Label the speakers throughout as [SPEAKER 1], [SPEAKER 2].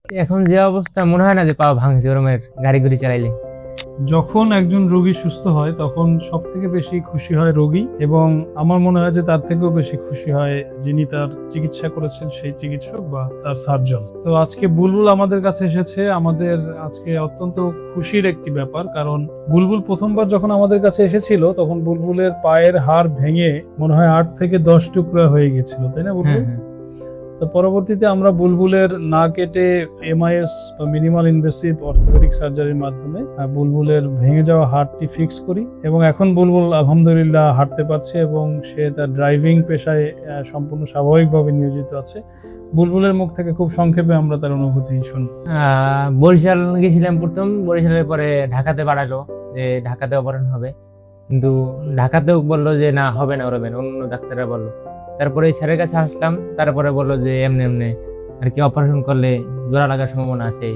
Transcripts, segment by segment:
[SPEAKER 1] এখন যে অবস্থা মনে হয় না যে পা ভাঙছে ওরমের গাড়ি গুড়ি চালাইলে।
[SPEAKER 2] যখন একজন রোগী সুস্থ হয় তখন সব থেকে বেশি খুশি হয় রোগী, এবং আমার মনে হয় যে তার থেকেও বেশি খুশি হয় যিনি তার চিকিৎসা করেছেন সেই চিকিৎসক বা তার সার্জন। তো আজকে বুলবুল আমাদের কাছে এসেছে, আমাদের আজকে অত্যন্ত খুশির একটি ব্যাপার, কারণ বুলবুল প্রথমবার যখন আমাদের কাছে এসেছিল তখন বুলবুলের পায়ের হাড় ভেঙে মনে হয় 8 থেকে 10 টুকরা হয়ে গেছিল, তাই না বুলবুল? তো পরবর্তীতে আমরা বুলবুলের না কেটে এমআইএস বা মিনিমাল ইনভেসিভ অর্থোপেডিক সার্জারির মাধ্যমে বুলবুলের ভেঙে যাওয়া হাড়টি ফিক্স করি, এবং এখন বুলবুল আলহামদুলিল্লাহ হাঁটতে পারছে এবং সে তার ড্রাইভিং পেশায় সম্পূর্ণ স্বাভাবিকভাবে নিয়োজিত আছে। বুলবুলের মুখ থেকে খুব সংক্ষেপে আমরা তার অনুভূতি শুনব।
[SPEAKER 1] বরিশাল গেছিলাম প্রথম, বরিশালের পরে ঢাকাতে পাঠালো যে ঢাকাতে অপারেশন হবে, কিন্তু ঢাকাতেও বললো যে না হবে না, ওরবেন অন্য ডাক্তাররা বললো। তারপরে স্যারের কাছে আসলাম, তারপরে বললো যে এমনি এমনি আর কি অপারেশন করলে জোড়া লাগার সম্ভাবনা আছে,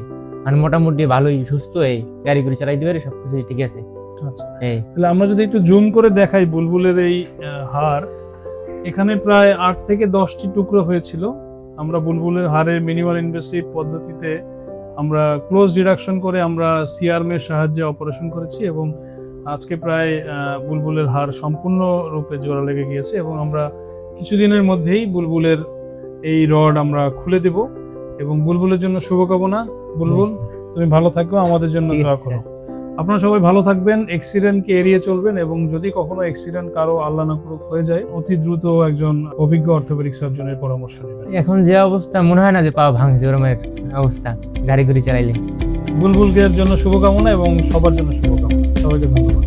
[SPEAKER 1] আর মোটামুটি ভালোই সুস্থ, এই গাড়ি গুড়ি চালাই দিবে, সবকিছু ঠিক আছে।
[SPEAKER 2] আচ্ছা, তাহলে আমরা যদি একটু জুম করে দেখাই বুলবুলের এই হাড়, এখানে প্রায় 8 থেকে 10টি টুকরো হয়েছিল। আমরা বুলবুলের হাড়ের মিনিমাল ইনভেসিভ পদ্ধতিতে আমরা ক্লোজ ডিডাকশন করে আমরা সিআরএমের সাহায্যে অপারেশন করেছি, এবং আজকে প্রায় বুলবুলের হাড় সম্পূর্ণ রূপে জোড়া লেগে গিয়েছে, এবং আমরা কিছুদিনের মধ্যেই বুলবুলের এই রড আমরা খুলে দেব। এবং বুলবুলের জন্য শুভকামনা। বুলবুল, তুমি ভালো থাকো, আমাদের জন্য দোয়া করো। আপনারা সবাই ভালো থাকবেন, অ্যাক্সিডেন্টকে এড়িয়ে চলবেন, এবং যদি কখনো অ্যাক্সিডেন্ট কারো আল্লাহ না করুক হয়ে যায়, অতি দ্রুত একজন অভিজ্ঞ অর্থোপেডিক সার্জনের পরামর্শ নেবেন।
[SPEAKER 1] এখন যে অবস্থা মনে হয় না যে পা ভাঙছে ওরমের অবস্থা গাড়ি গুড়ি চালাইলে।
[SPEAKER 2] বুলবুলকে জন্য শুভকামনা এবং সবার জন্য শুভকামনা। সবাইকে ধন্যবাদ।